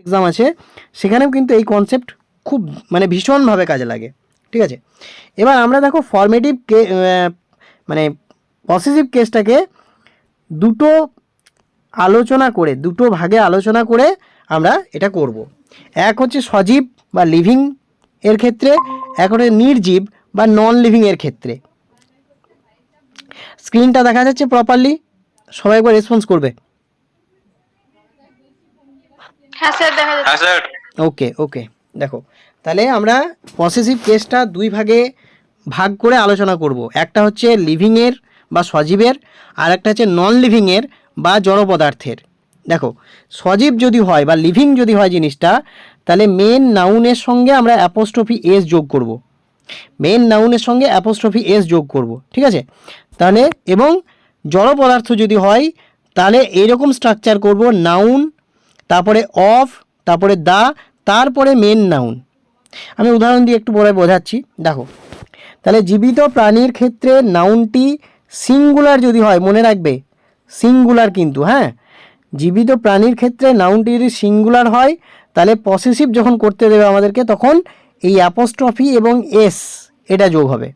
Exam আছে সেখানেও কিন্তু এই কনসেপ্ট খুব মানে ভীষণভাবে কাজে লাগে। ঠিক আছে, এবার আমরা দেখো ফর্মেটিভ মানে পসেসিভ কেসটাকে দুটো ভাগে আলোচনা করে আমরা এটা করব। এক হচ্ছে সজীব বা লিভিং এর ক্ষেত্রে, এক হচ্ছে নির্জীব বা নন লিভিং এর ক্ষেত্রে। স্ক্রিনটা দেখা যাচ্ছে প্রপারলি? সবাই একবার রেসপন্স করবে। হ্যাঁ স্যার দেখা যাচ্ছে। ওকে ওকে, দেখো তাহলে আমরা পসেসিভ কেসটা দুই ভাগে ভাগ করে আলোচনা করব। একটা হচ্ছে লিভিংয়ের বা সজীবের, আর একটা হচ্ছে নন লিভিংয়ের বা জড় পদার্থের। দেখো সজীব যদি হয় বা লিভিং যদি হয় জিনিসটা, তাহলে মেন নাউনের সঙ্গে আমরা অ্যাপোস্ট্রফি এস যোগ করব। মেন নাউনের সঙ্গে অ্যাপোস্ট্রফি এস যোগ করব, ঠিক আছে? তাহলে এবং জড় পদার্থ যদি হয় তাহলে এইরকম স্ট্রাকচার করব, নাউন, তারপরে অফ, তারপরে দা, তারপরে মেন নাউন। আমি উদাহরণ দিয়ে একটু পরে বোঝাচ্ছি। দেখো তাহলে জীবিত প্রাণীর ক্ষেত্রে নাউনটি সিঙ্গুলার যদি হয়, মনে রাখবে সিঙ্গুলার কিন্তু, হ্যাঁ, জীবিত প্রাণীর ক্ষেত্রে নাউনটি যদি সিঙ্গুলার হয় তাহলে পসেসিভ যখন করতে দেবে আমাদেরকে তখন এই অ্যাপোস্ট্রফি এবং এস এটা যোগ হবে,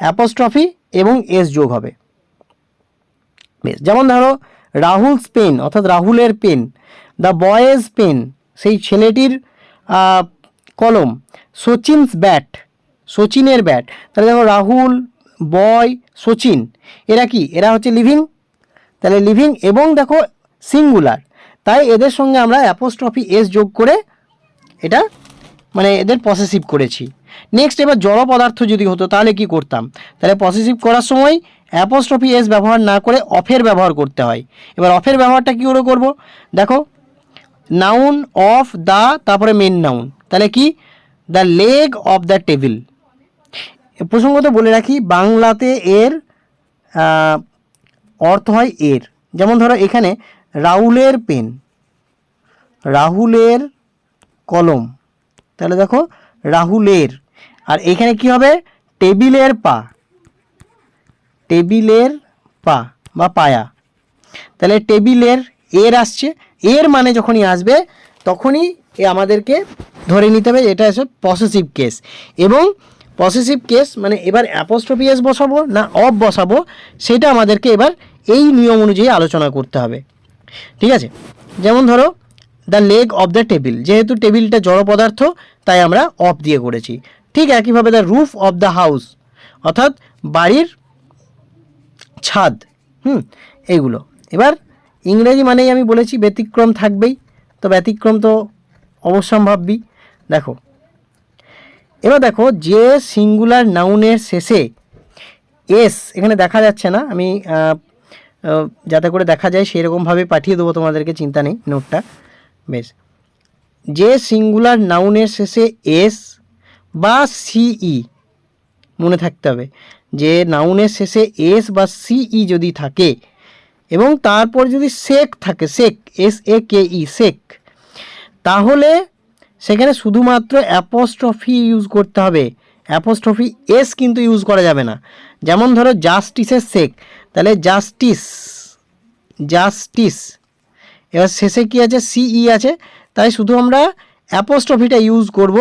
অ্যাপোস্ট্রফি এবং এস যোগ হবে। বেশ, যেমন ধরো রাহুলস পেন অর্থাৎ রাহুলের পেন, দ্য বয়েজ পেন সেই ছেলেটির কলম, সচিনস ব্যাট সচিনের ব্যাট। তাহলে দেখো রাহুল, বয়, সচিন এরা কি, এরা হচ্ছে লিভিং, তাহলে লিভিং এবং দেখো সিঙ্গুলার, তাই এদের সঙ্গে আমরা অ্যাপোস্ট্রফি এস যোগ করে এটা মানে এদের পসেসিভ করেছি। নেক্সট এবার জড় পদার্থ যদি হতো তাহলে কি করতাম, তাহলে পসেসিভ করার সময় অ্যাপোস্ট্রফি এস ব্যবহার না করে অফের ব্যবহার করতে হয়। এবার অফের ব্যবহারটা কী করে করবো, দেখো নাউন অফ দা তারপরে মেন নাউন, তাহলে কি the leg of the table. প্রসঙ্গত বলে রাখি বাংলাতে এর অর্থ হয় এর, যেমন ধরো এখানে রাহুলের পেন, রাহুলের কলম, তাহলে দেখো রাহুলের, আর এখানে কি হবে টেবিলের পা, টেবিলের পা বা পায়া, তাহলে টেবিলের এর আসছে, এর মানে যখনই আসবে তখনই এ আমাদেরকে ধরে নিতে হবে এটা হচ্ছে পসেসিভ কেস। এবং পসেসিভ কেস মানে এবার অ্যাপোস্ট্রফি এস বসাবো না অফ বসাবো সেটা আমাদেরকে এবার এই নিয়ম অনুযায়ী আলোচনা করতে হবে, ঠিক আছে? যেমন ধরো the leg of the table, যেহেতু টেবিলটা জড় পদার্থ তাই আমরা অফ দিয়ে করেছি। ঠিক একইভাবে the roof of the house অর্থাৎ বাড়ির ছাদ, এইগুলো। এবার ইংরেজি মানেই আমি বলেছি ব্যতিক্রম থাকবেই, তো ব্যতিক্রম তো অবশ্যম্ভাবী। দেখো এবার দেখো যে সিঙ্গুলার নাউনের শেষে এস, এখানে দেখা যাচ্ছে না, আমি যাতে করে দেখা যায় সেরকমভাবে পাঠিয়ে দেবো তোমাদেরকে, চিন্তা নেই নোটটা। বেশ, যে সিঙ্গুলার নাউনের শেষে এস বা সিই, মনে থাকতে হবে যে নাউনের শেষে এস বা সিই যদি থাকে এবং তারপর যদি সেক থাকে, সেক এস এ কে ই সেক, তাহলে সেখানে শুধুমাত্র অ্যাপোস্ট্রফি ইউজ করতে হবে, অ্যাপোস্ট্রফি এস কিন্তু ইউজ করা যাবে না। যেমন ধরো জাস্টিসের সেক, তাহলে জাস্টিস, জাস্টিস, এবার শেষে কি আছে সিই আছে, তাই শুধু আমরা অ্যাপোস্ট্রফিটা ইউজ করব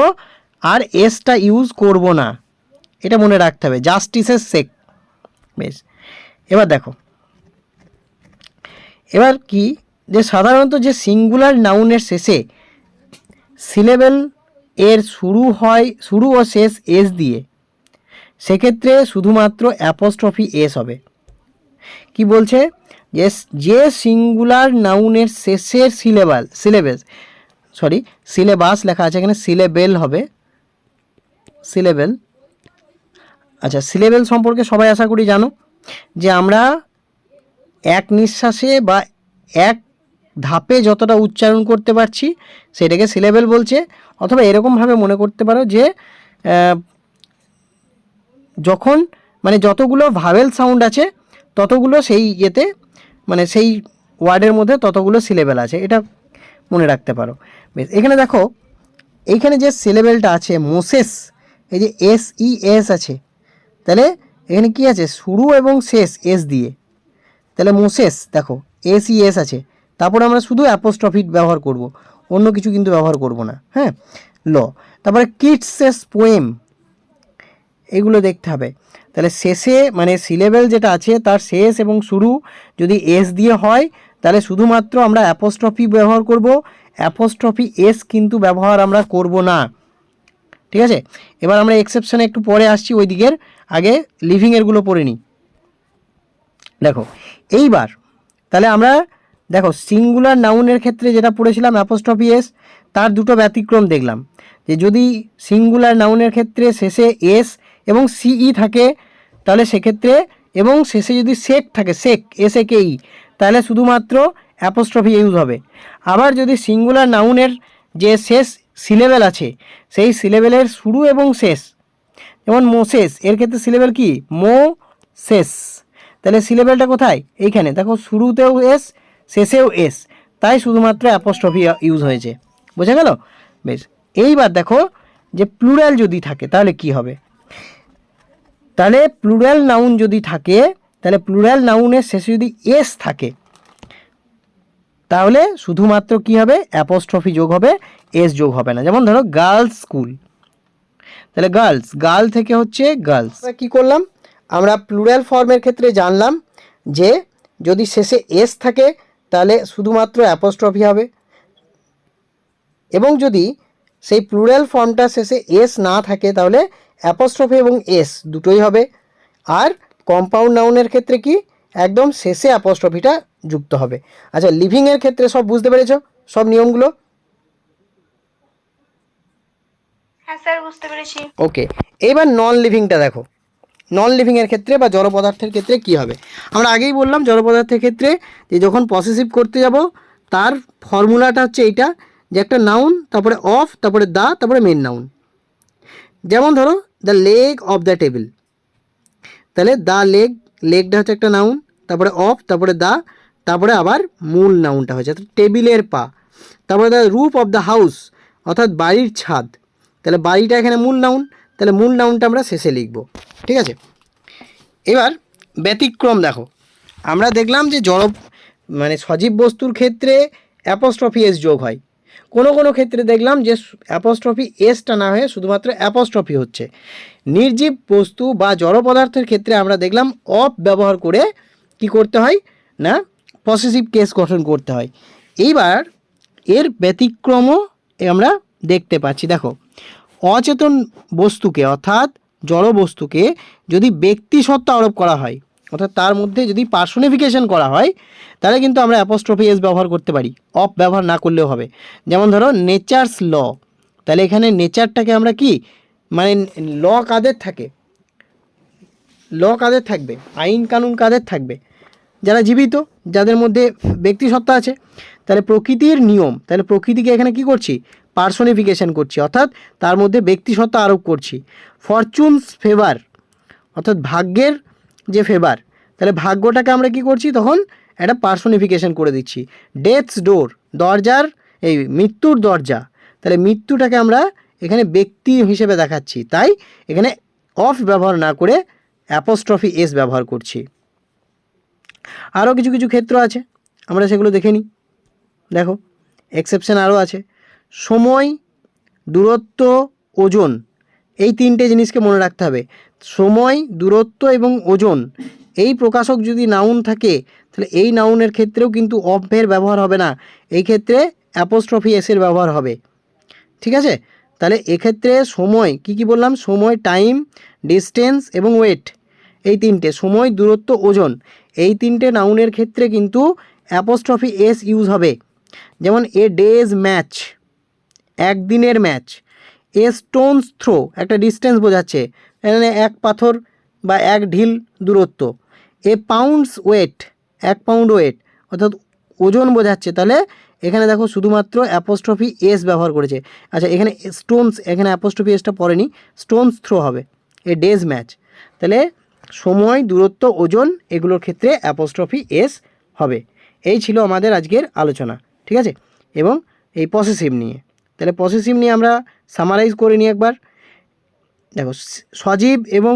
আর এসটা ইউজ করব না, এটা মনে রাখতে হবে, জাস্টিসের সেক। বেশ, এবার দেখো এবার কি যে সাধারণত যে সিঙ্গুলার নাউনের শেষে সিলেবেল এর শুরু ও শেষ এস দিয়ে, সেক্ষেত্রে শুধুমাত্র অ্যাপোস্ট্রফি এস হবে। কি বলছে যে সিঙ্গুলার নাউনের শেষের সিলেবাস লেখা আছে এখানে, সিলেবেল হবে, সিলেবেল। আচ্ছা, সিলেবেল সম্পর্কে সবাই আশা করি জানো যে আমরা এক নিঃশ্বাসে বা এক ধাপে যতটা উচ্চারণ করতে পারছি সেটাকে সিলেবেল বলছে। অথবা এরকমভাবে মনে করতে পারো যে যখন মানে যতগুলো ভাওয়েল সাউন্ড আছে ততগুলো সেই ইয়েতে মানে সেই ওয়ার্ডের মধ্যে ততগুলো সিলেবেল আছে, এটা মনে রাখতে পারো। বেশ, এখানে দেখো এইখানে যে সিলেবেলটা আছে মোসেস, এই যে এস ই এস আছে, তাহলে এখানে কি আছে শুরু এবং শেষ এস দিয়ে, তাহলে মোসেস দেখো এস ই এস আছে, তারপর আমরা শুধু অ্যাপোস্ট্রফি ব্যবহার করব। অন্য কিছু কিন্তু ব্যবহার করব না। হ্যাঁ, ল। তারপরে কিটসেস পোয়েম, এগুলো দেখতে হবে। তাহলে শেষে মানে সিলেবেল যেটা আছে তার শেষ এবং শুরু যদি এস দিয়ে হয় তাহলে শুধুমাত্র আমরা অ্যাপোস্ট্রফি ব্যবহার করব, অ্যাপোস্ট্রফি এস কিন্তু ব্যবহার আমরা করব না। ঠিক আছে, এবার আমরা এক্সেপশনে একটু পরে আসছি, ওই দিকের আগে লিভিংয়েরগুলো পড়ে নিই। দেখো এইবার তাহলে আমরা দেখো সিঙ্গুলার নাউনের ক্ষেত্রে যেটা পড়েছিলাম অ্যাপোস্ট্রফি এস, তার দুটো ব্যতিক্রম দেখলাম যে যদি সিঙ্গুলার নাউনের ক্ষেত্রে শেষে এস এবং সিই থাকে তাহলে সেক্ষেত্রে, এবং শেষে যদি সেক থাকে, সেক এস এ কে ই, তাহলে শুধুমাত্র অ্যাপোস্ট্রফি ইউজ হবে। আবার যদি সিঙ্গুলার নাউনের যে শেষ সিলেবেল আছে সেই সিলেবেলের শুরু এবং শেষ, যেমন মোসেস, এর ক্ষেত্রে সিলেবেল কি মো শেষ, তাহলে সিলেবেলটা কোথায় এইখানে দেখো, শুরুতেও এস শেষেও এস, তাই শুধুমাত্র অ্যাপোস্ট্রফি ইউজ হয়েছে। বোঝা গেল? বেশ, এইবার দেখো যে প্লুরাল যদি থাকে তাহলে কি হবে। তাহলে প্লুরাল নাউন যদি থাকে, তাহলে প্লুরাল নাউনের শেষে যদি এস থাকে তাহলে শুধুমাত্র কি হবে অ্যাপোস্ট্রফি যোগ হবে, এস যোগ হবে না। যেমন ধরো গার্লস স্কুল, তাহলে গার্লস, গার্ল থেকে হচ্ছে গার্লস। কি করলাম আমরা প্লুরাল ফর্মের ক্ষেত্রে জানলাম যে যদি শেষে এস থাকে তাহলে শুধুমাত্র অ্যাপোস্ট্রফি হবে, এবং যদি সেই প্লুরাল ফর্মটা শেষে এস না থাকে তাহলে অ্যাপোস্ট্রফি এবং এস দুটোই হবে। আর কম্পাউন্ড নাউনের ক্ষেত্রে কি একদম শেষে অ্যাপোস্ট্রফিটা যুক্ত হবে। আচ্ছা, লিভিংয়ের ক্ষেত্রে সব বুঝতে পেরেছো সব নিয়মগুলো? হ্যাঁ স্যার, বুঝতে পেরেছি। ওকে, এবার নন লিভিংটা দেখো। নন লিভিংয়ের ক্ষেত্রে বা জড় পদার্থের ক্ষেত্রে কি হবে, আমরা আগেই বললাম জড় পদার্থের ক্ষেত্রে যে যখন পসেসিভ করতে যাব তার ফর্মুলাটা হচ্ছে এইটা, যে একটা নাউন তারপরে অফ তারপরে দা তারপরে মেন নাউন। যেমন ধরো the leg of the table, তাহলে দ্য লেগ, লেগটা হচ্ছে একটা নাউন, তারপরে অফ তারপরে দা তারপরে আবার মূল নাউনটা হয়েছে টেবিলের পা, তারপরে the roof of the house অর্থাৎ বাড়ির ছাদ, তাহলে বাড়িটা এখানে মূল নাউন, তাহলে মূল নাউনটা আমরা শেষে লিখব। ঠিক আছে, এবার ব্যতিক্রম দেখো, আমরা দেখলাম যে জড় মানে সজীব বস্তুর ক্ষেত্রে অ্যাপোস্ট্রফি এস যোগ হয়, কোনো কোনো ক্ষেত্রে দেখলাম যে অ্যাপোস্ট্রফি এসটা না হয়ে শুধুমাত্র অ্যাপোস্ট্রফি হচ্ছে। নির্জীব বস্তু বা জড় পদার্থের ক্ষেত্রে আমরা দেখলাম অফ ব্যবহার করে কি করতে হয় না পসেসিভ কেস গঠন করতে হয়। এইবার এর ব্যতিক্রমও আমরা দেখতে পাচ্ছি। দেখো অচেতন বস্তুকে অর্থাৎ জড় বস্তুকে যদি ব্যক্তি সত্তা আরোপ করা হয় অর্থাৎ তার মধ্যে যদি পার্সোনিফিকেশন করা হয় তাহলে কিন্তু আমরা অ্যাপোস্ট্রফি এস ব্যবহার করতে পারি, অফ ব্যবহার না করলেও হবে। যেমন ধরো নেচার্স ল, তাহলে এখানে নেচারটাকে আমরা কি মানে ল কাদের থাকে, ল কাদের থাকবে, আইন কানুন কাদের থাকবে, যারা জীবিত, যাদের মধ্যে ব্যক্তি সত্তা আছে। তাহলে প্রকৃতির নিয়ম, তাহলে প্রকৃতিকে এখানে কি করছি পার্সোনিফিকেশন করছি অর্থাৎ তার মধ্যে ব্যক্তি সত্তা আরোপ করছি। ফরচুনস ফেভার অর্থাৎ ভাগ্যের যে ফেভার, তাহলে ভাগ্যটাকে আমরা কি করছি তখন একটা পার্সোনিফিকেশন করে দিচ্ছি। ডেথস ডোর, দরজার এই মৃত্যুর দরজা, তাহলে মৃত্যুটাকে আমরা এখানে ব্যক্তি হিসেবে দেখাচ্ছি, তাই এখানে অফ ব্যবহার না করে অ্যাপোস্ট্রফি এস ব্যবহার করছি। আরও কিছু কিছু ক্ষেত্র আছে, আমরা সেগুলো দেখে নিই। দেখো এক্সেপশন আরও আছে, সময়, দূরত্ব, ওজন, এই তিনটে জিনিসকে মনে রাখতে হবে। সময়, দূরত্ব এবং ওজন, এই প্রকাশক যদি নাউন থাকে তাহলে এই নাউনের ক্ষেত্রেও কিন্তু অফের ব্যবহার হবে না, এই ক্ষেত্রে অ্যাপোস্ট্রফি এসের ব্যবহার হবে। ঠিক আছে, তাহলে এক্ষেত্রে সময় কি কি বললাম, সময়, টাইম, ডিস্টেন্স এবং ওয়েট, এই তিনটে সময়, দূরত্ব, ওজন, এই তিনটে নাউনের ক্ষেত্রে কিন্তু অ্যাপোস্ট্রফি এস ইউজ হবে। যেমন এ ডেজ ম্যাচ, একদিনের ম্যাচ। এ স্টোনস থ্রো, একটা ডিস্টেন্স বোঝাচ্ছে, এখানে এক পাথর বা এক ঢিল দূরত্ব। এ পাউন্ডস ওয়েট, এক পাউন্ড ওয়েট অর্থাৎ ওজন বোঝাচ্ছে, তাহলে এখানে দেখো শুধুমাত্র অ্যাপোস্ট্রফি এস ব্যবহার করেছে। আচ্ছা এখানে স্টোনস, এখানে অ্যাপোস্ট্রফি এসটা পড়েনি, স্টোনস থ্রো হবে। এ ডেজ ম্যাচ, তাহলে সময়, দূরত্ব, ওজন এগুলোর ক্ষেত্রে অ্যাপোস্ট্রফি এস হবে। এই ছিল আমাদের আজকের আলোচনা। ঠিক আছে, এবং এই পসেসিভ নিয়ে, তাহলে পসেসিভ নিয়ে আমরা সামারাইজ করে নিই একবার। দেখো সজীব এবং